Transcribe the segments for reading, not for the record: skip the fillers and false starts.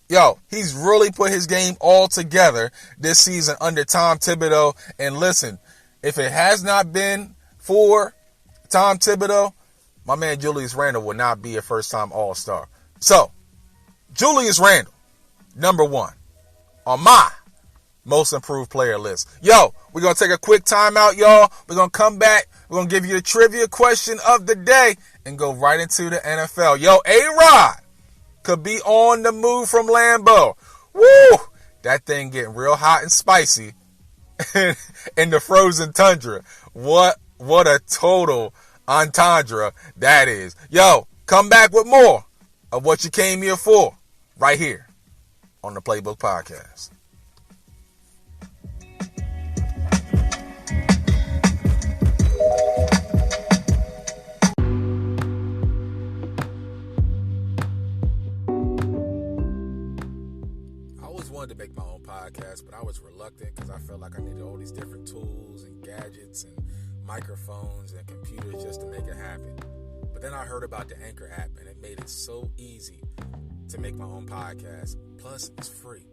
Yo, he's really put his game all together this season under Tom Thibodeau. And listen, if it has not been for Tom Thibodeau, my man Julius Randle would not be a first-time All-Star. So, Julius Randle, number one on my most improved player list. Yo, we're going to take a quick timeout, y'all. We're going to come back. We're going to give you the trivia question of the day and go right into the NFL. Yo, A-Rod could be on the move from Lambeau. Woo! That thing getting real hot and spicy in the frozen tundra. What a total entendre that is. Yo, come back with more of what you came here for right here on the Playbook Podcast. To make my own podcast, but I was reluctant because I felt like I needed all these different tools and gadgets and microphones and computers just to make it happen. But then I heard about the Anchor app and it made it so easy to make my own podcast. Plus, it's free.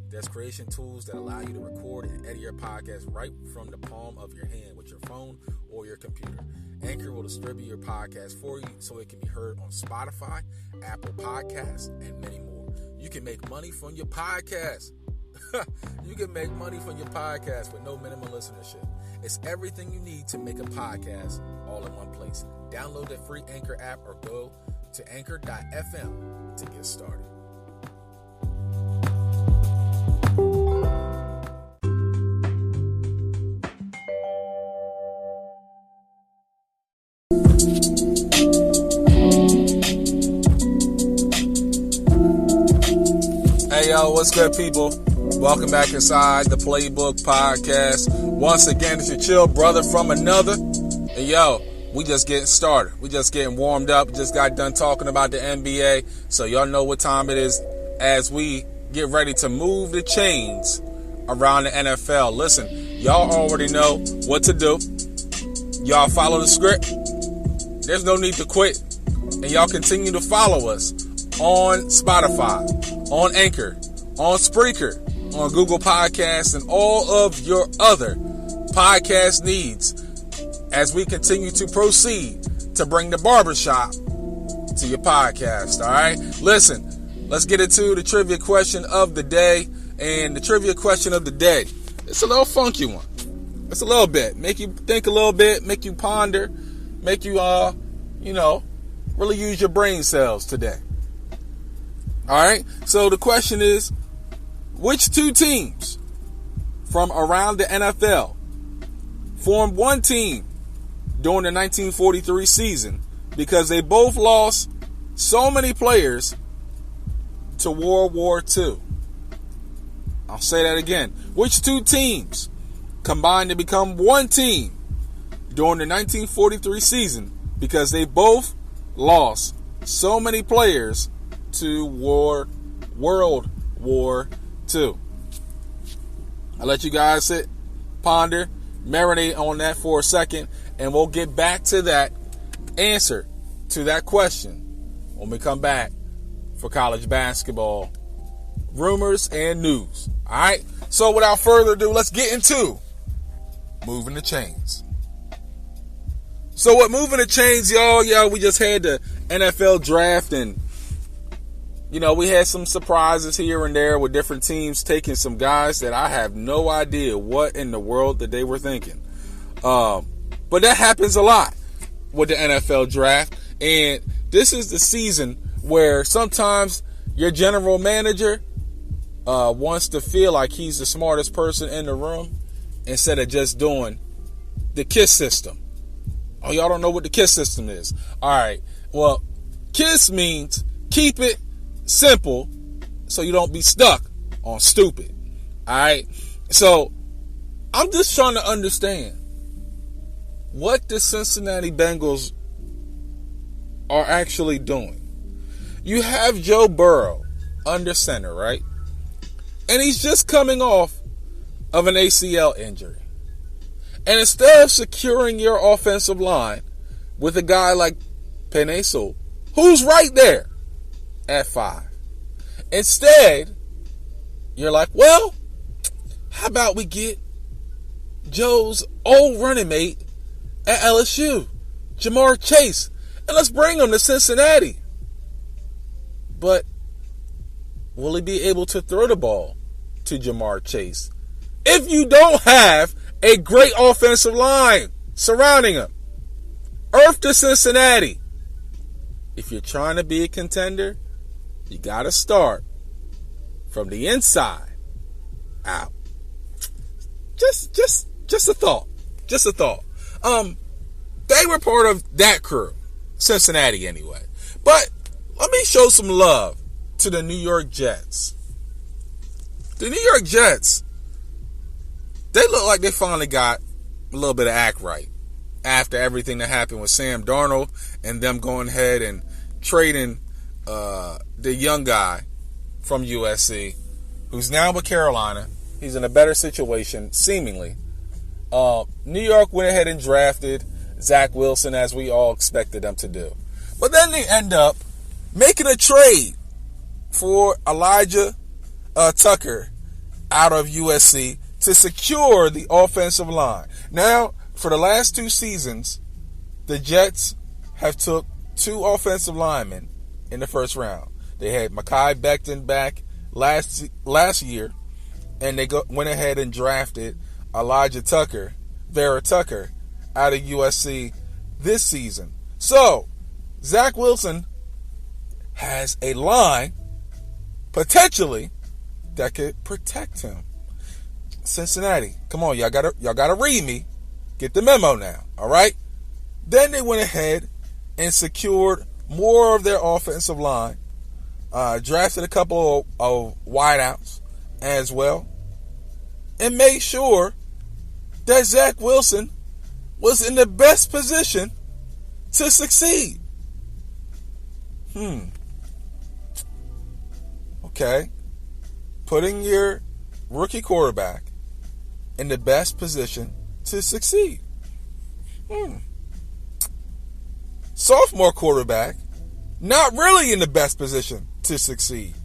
There's creation tools that allow you to record and edit your podcast right from the palm of your hand with your phone or your computer. Anchor will distribute your podcast for you so it can be heard on Spotify, Apple Podcasts, and many more. You can make money from your podcast. You can make money from your podcast with no minimum listenership. It's everything you need to make a podcast all in one place. Download the free Anchor app or go to anchor.fm to get started. Hey, yo, what's good, people? Welcome back inside the Playbook Podcast. Once again, it's your chill brother from another. And yo, we just getting started. We just getting warmed up. Just got done talking about the NBA. So y'all know what time it is as we get ready to move the chains around the NFL. Listen, y'all already know what to do. Y'all follow the script. There's no need to quit. And y'all continue to follow us on Spotify, on Anchor, on Spreaker, on Google Podcasts, and all of your other podcast needs as we continue to proceed to bring the barbershop to your podcast. All right, listen, let's get into the trivia question of the day. And the trivia question of the day, it's a little funky one. It's a little bit, make you think a little bit, make you ponder, make you really use your brain cells today. All right, so the question is, which two teams from around the NFL formed one team during the 1943 season because they both lost so many players to World War II? I'll say that again. Which two teams combined to become one team during the 1943 season because they both lost so many players to World War II? I'll let you guys sit, ponder, marinate on that for a second, and we'll get back to that answer to that question when we come back for college basketball rumors and news. All right, so without further ado, let's get into moving the chains. So what moving the chains, y'all? Yeah, we just had the NFL draft, and we had some surprises here and there with different teams taking some guys that I have no idea what in the world that they were thinking. But that happens a lot with the NFL draft. And this is the season where sometimes your general manager wants to feel like he's the smartest person in the room instead of just doing the KISS system. Oh, y'all don't know what the KISS system is. All right. Well, KISS means keep it simple so you don't be stuck on stupid. All right. So I'm just trying to understand what the Cincinnati Bengals are actually doing. You have Joe Burrow under center, right? And he's just coming off of an ACL injury. And instead of securing your offensive line with a guy like Peneso, who's right there at 5, Instead, you're like, well, how about we get Joe's old running mate at LSU, Jamar Chase, and let's bring him to Cincinnati. But will he be able to throw the ball to Jamar Chase if you don't have a great offensive line surrounding him? Earth to Cincinnati. If you're trying to be a contender, you got to start from the inside out. Just a thought. Just a thought. They were part of that crew, Cincinnati anyway. But let me show some love to the New York Jets. The New York Jets, they look like they finally got a little bit of act right after everything that happened with Sam Darnold and them going ahead and trading the young guy from USC, who's now with Carolina. He's in a better situation, seemingly. New York went ahead and drafted Zach Wilson, as we all expected them to do. But then they end up making a trade for Elijah Tucker out of USC to secure the offensive line. Now, for the last 2 seasons, the Jets have took 2 offensive linemen in the first round. They had Mekhi Becton back last year, and they went ahead and drafted Vera Tucker, out of USC this season. So, Zach Wilson has a line, potentially, that could protect him. Cincinnati, come on, y'all gotta read me. Get the memo now, all right? Then they went ahead and secured more of their offensive line, drafted a couple of wideouts as well, and made sure that Zach Wilson was in the best position to succeed. Okay. Putting your rookie quarterback in the best position to succeed. Sophomore quarterback, not really in the best position to succeed.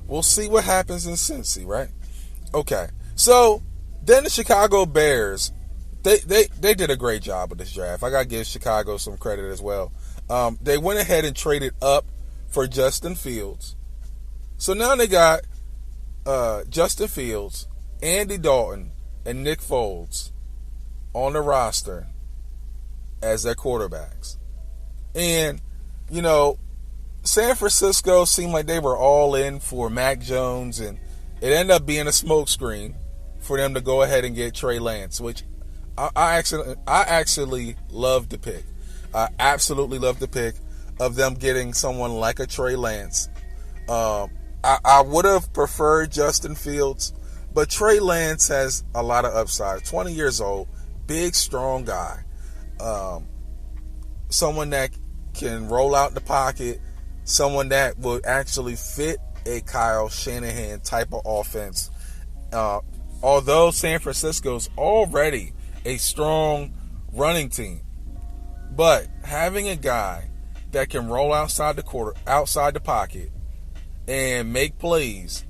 We'll see what happens in Cincy, right? Okay. So, then the Chicago Bears, they did a great job with this draft. I got to give Chicago some credit as well. They went ahead and traded up for Justin Fields. So now they got Justin Fields, Andy Dalton, and Nick Foles on the roster as their quarterbacks. And, you know, San Francisco seemed like they were all in for Mac Jones, and it ended up being a smokescreen for them to go ahead and get Trey Lance, which I actually love the pick. I absolutely love the pick of them getting someone like a Trey Lance. I would have preferred Justin Fields, but Trey Lance has a lot of upside. 20 years old, big, strong guy. Someone that can roll out the pocket, someone that would actually fit a Kyle Shanahan type of offense. Although San Francisco's already a strong running team, but having a guy that can roll outside the pocket, and make plays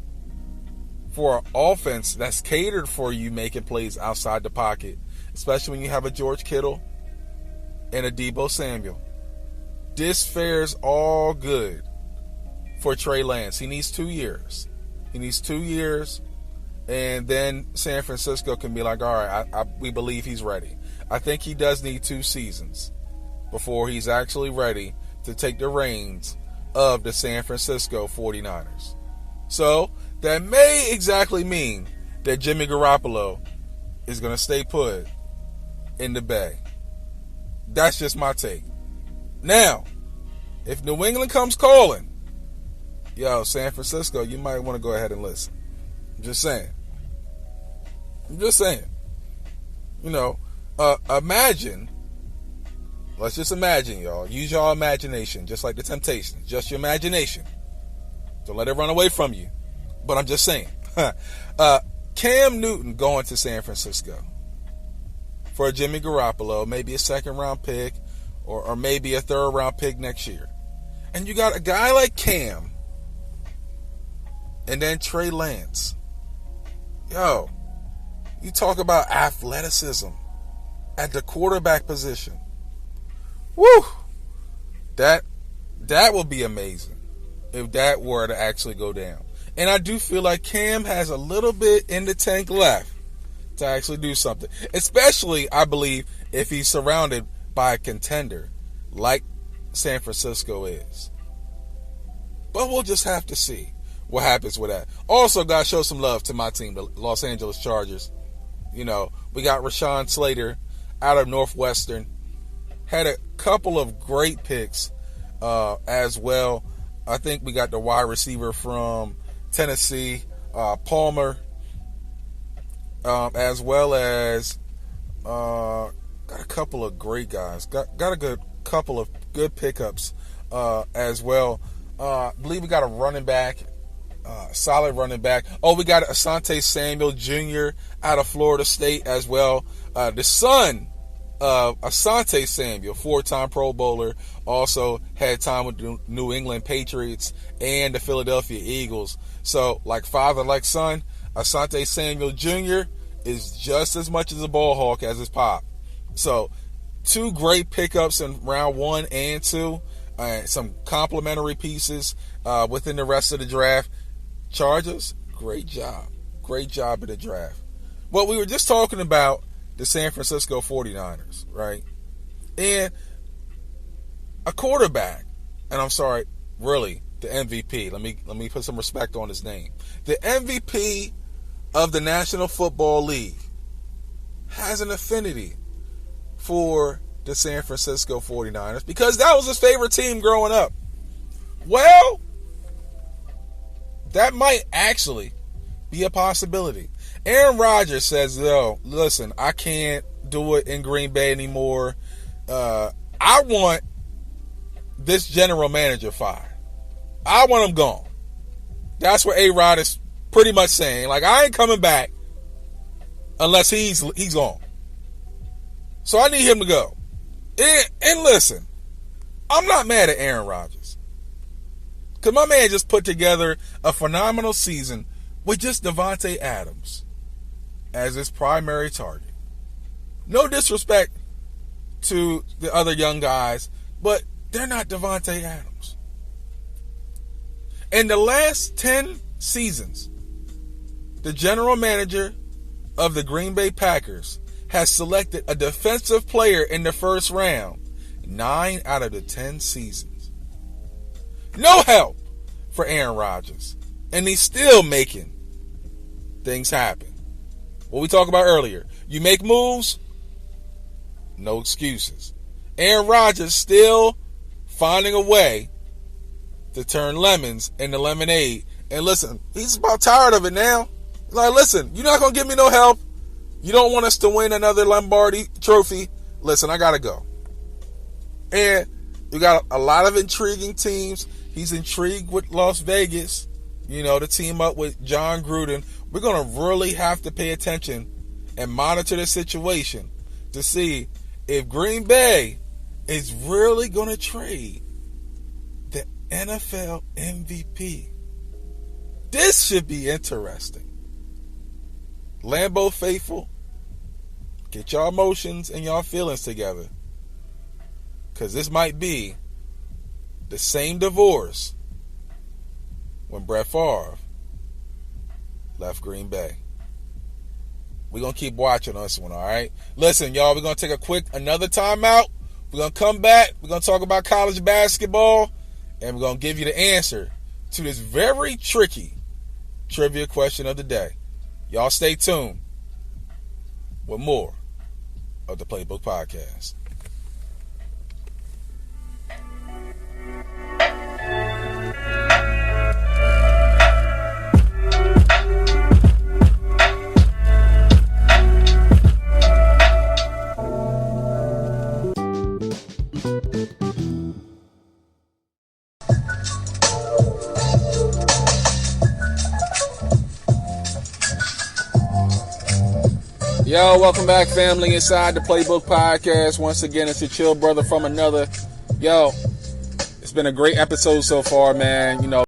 for an offense that's catered for you making plays outside the pocket, especially when you have a George Kittle and a Deebo Samuel. This fares all good for Trey Lance. He needs 2 years. And then San Francisco can be like, all right, we believe he's ready. I think he does need 2 seasons before he's actually ready to take the reins of the San Francisco 49ers. So that may exactly mean that Jimmy Garoppolo is going to stay put in the Bay. That's just my take. Now, if New England comes calling, San Francisco, you might want to go ahead and listen. I'm just saying. Imagine. Let's just imagine, y'all. Use your imagination, just like the Temptations. Just your imagination. Don't let it run away from you. But I'm just saying. Cam Newton going to San Francisco for Jimmy Garoppolo, maybe a second-round pick or maybe a third-round pick next year. And you got a guy like Cam. And then Trey Lance. Yo, you talk about athleticism at the quarterback position. Woo! That would be amazing if that were to actually go down. And I do feel like Cam has a little bit in the tank left to actually do something. Especially, I believe, if he's surrounded by a contender like San Francisco is. But we'll just have to see what happens with that. Also, guys, show some love to my team, the Los Angeles Chargers. You know, we got Rashawn Slater out of Northwestern. Had a couple of great picks as well. I think we got the wide receiver from Tennessee, Palmer, as well as got a couple of great guys. Got a good couple of good pickups as well. I believe we got a running back, solid running back. Oh, we got Ahsante Samuel Jr. out of Florida State as well. The son of Ahsante Samuel, 4-time Pro Bowler, also had time with the New England Patriots and the Philadelphia Eagles. So, like father, like son, Ahsante Samuel Jr. is just as much as a ball hawk as his pop. So, 2 great pickups in round 1 and 2. Some complimentary pieces within the rest of the draft. Chargers, great job. Great job in the draft. Well, we were just talking about the San Francisco 49ers, right? And a quarterback, and I'm sorry, really, the MVP. Let me put some respect on his name. The MVP of the National Football League has an affinity for the San Francisco 49ers because that was his favorite team growing up. Well, that might actually be a possibility. Aaron Rodgers says, "Yo, listen, I can't do it in Green Bay anymore. I want this general manager fired. I want him gone." That's what A-Rod is pretty much saying. Like, I ain't coming back unless he's gone. So I need him to go. And listen, I'm not mad at Aaron Rodgers. Because my man just put together a phenomenal season with just Davante Adams as his primary target. No disrespect to the other young guys, but they're not Davante Adams. In the last 10 seasons, the general manager of the Green Bay Packers has selected a defensive player in the first round 9 out of the 10 seasons. No help for Aaron Rodgers. And he's still making things happen. What we talked about earlier. You make moves, no excuses. Aaron Rodgers still finding a way to turn lemons into lemonade. And listen, he's about tired of it now. He's like, listen, you're not going to give me no help. You don't want us to win another Lombardi trophy. Listen, I got to go. And we got a lot of intriguing teams. He's intrigued with Las Vegas, to team up with John Gruden. We're going to really have to pay attention and monitor the situation to see if Green Bay is really going to trade the NFL MVP. This should be interesting. Lambeau faithful, get y'all emotions and y'all feelings together. Because this might be the same divorce when Brett Favre left Green Bay. We're going to keep watching this one, all right? Listen, y'all, we're going to take another timeout. We're going to come back. We're going to talk about college basketball. And we're going to give you the answer to this very tricky trivia question of the day. Y'all stay tuned with more of the Playbook Podcast. Yo, welcome back, family, inside the Playbook Podcast. Once again, it's your chill brother from another. Yo, it's been a great episode so far, man. You know,